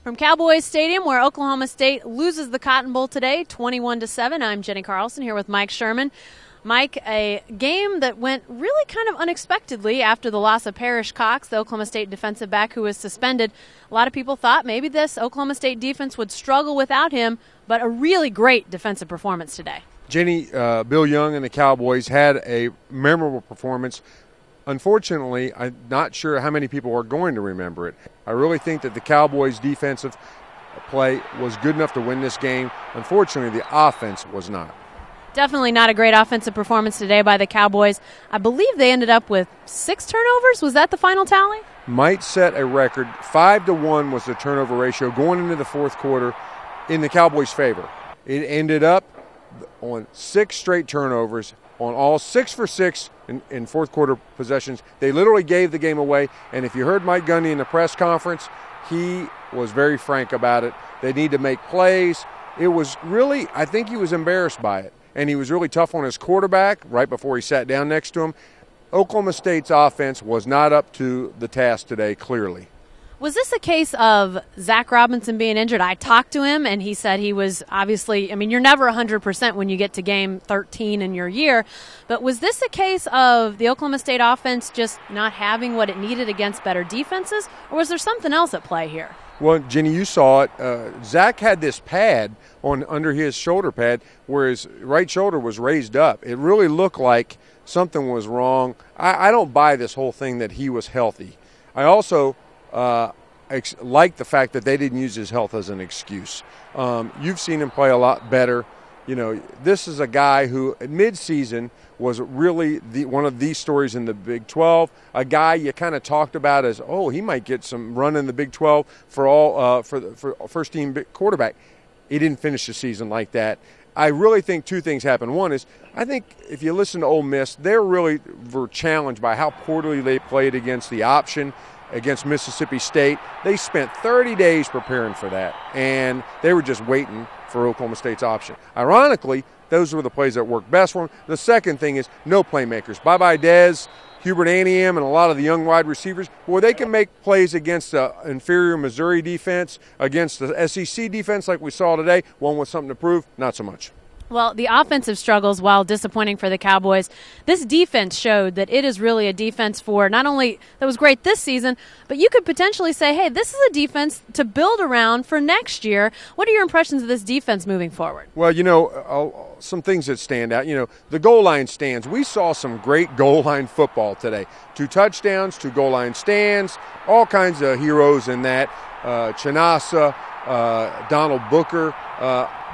From Cowboys Stadium, where Oklahoma State loses the Cotton Bowl today, 21-7, I'm Jenni Carlson here with Mike Sherman. Mike, a game that went really kind of unexpectedly after the loss of Parrish Cox, the Oklahoma State defensive back who was suspended. A lot of people thought maybe this Oklahoma State defense would struggle without him, but a really great defensive performance today. Jenni, Bill Young and the Cowboys had a memorable performance. Unfortunately, I'm not sure how many people are going to remember it. I really think that the Cowboys' defensive play was good enough to win this game. Unfortunately, the offense was not. Definitely not a great offensive performance today by the Cowboys. I believe they ended up with 6 turnovers. Was that the final tally? Might set a record. 5-1 was the turnover ratio going into the fourth quarter in the Cowboys' favor. It ended up on 6 straight turnovers, on all 6 for 6 in fourth quarter possessions. They literally gave the game away, and if you heard Mike Gundy in the press conference, he was very frank about it. They need to make plays. It was really, I think he was embarrassed by it, and he was really tough on his quarterback right before he sat down next to him. Oklahoma State's offense was not up to the task today, clearly. Was this a case of Zach Robinson being injured? I talked to him, and he said he was obviously, I mean, you're never 100% when you get to game 13 in your year, but was this a case of the Oklahoma State offense just not having what it needed against better defenses, or was there something else at play here? Well, Jenni, you saw it. Zach had this pad on under his shoulder pad where his right shoulder was raised up. It really looked like something was wrong. I don't buy this whole thing that he was healthy. I also like the fact that they didn't use his health as an excuse. You've seen him play a lot better. You know, this is a guy who at midseason was really one of these stories in the Big 12. A guy you kind of talked about as, oh, he might get some run in the Big 12 for first team quarterback. He didn't finish the season like that. I really think 2 things happened. One is, I think if you listen to Ole Miss, they really were challenged by how poorly they played against the option against Mississippi State. They spent 30 days preparing for that, and they were just waiting for Oklahoma State's option. Ironically, those were the plays that worked best for them. The second thing is no playmakers. Bye-bye Dez, Hubert Aniam, and a lot of the young wide receivers. Boy, they can make plays against the inferior Missouri defense, against the SEC defense like we saw today. One with something to prove, not so much. Well, the offensive struggles, while disappointing for the Cowboys, this defense showed that it is really a defense for not only that was great this season, but you could potentially say, hey, this is a defense to build around for next year. What are your impressions of this defense moving forward? Well, you know, some things that stand out. You know, the goal line stands. We saw some great goal line football today. 2 touchdowns, 2 goal line stands, all kinds of heroes in that. Chinasa, Donald Booker.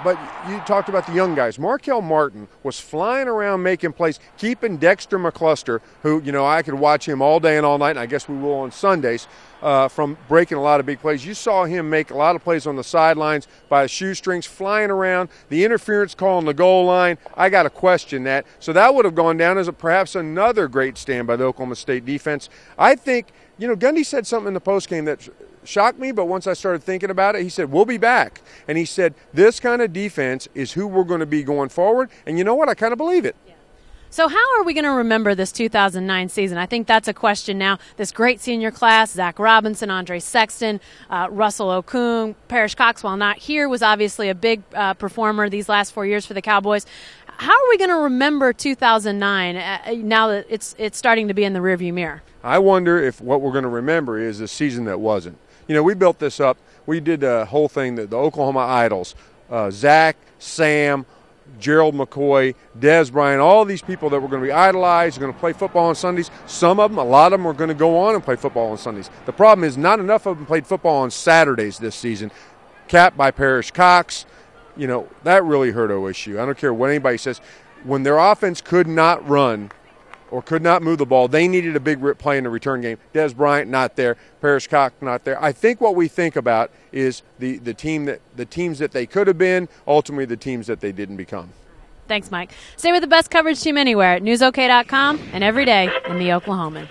But you talked about the young guys. Markel Martin was flying around making plays, keeping Dexter McCluster, who, you know, I could watch him all day and all night, and I guess we will on Sundays, from breaking a lot of big plays. You saw him make a lot of plays on the sidelines by the shoestrings, flying around. The interference call on the goal line, I got to question that. So that would have gone down as perhaps another great stand by the Oklahoma State defense. I think, you know, Gundy said something in the postgame that shocked me, but once I started thinking about it, he said, we'll be back. And he said, this kind of defense is who we're going to be going forward. And you know what? I kind of believe it. Yeah. So how are we going to remember this 2009 season? I think that's a question now. This great senior class, Zach Robinson, Andre Sexton, Russell Okung, Parrish Cox, while not here, was obviously a big performer these last 4 years for the Cowboys. How are we going to remember 2009 now that it's starting to be in the rearview mirror? I wonder if what we're going to remember is a season that wasn't. You know, we built this up. We did the whole thing, the Oklahoma Idols, Zach, Sam, Gerald McCoy, Dez Bryant, all these people that were going to be idolized, going to play football on Sundays. Some of them, a lot of them, are going to go on and play football on Sundays. The problem is not enough of them played football on Saturdays this season, capped by Parrish Cox. You know, that really hurt OSU. I don't care what anybody says. When their offense could not run or could not move the ball, they needed a big play in the return game. Dez Bryant not there, Parrish Cox not there. I think what we think about is the teams that they could have been, ultimately the teams that they didn't become. Thanks, Mike. Stay with the best coverage team anywhere at newsok.com and every day in the Oklahoman.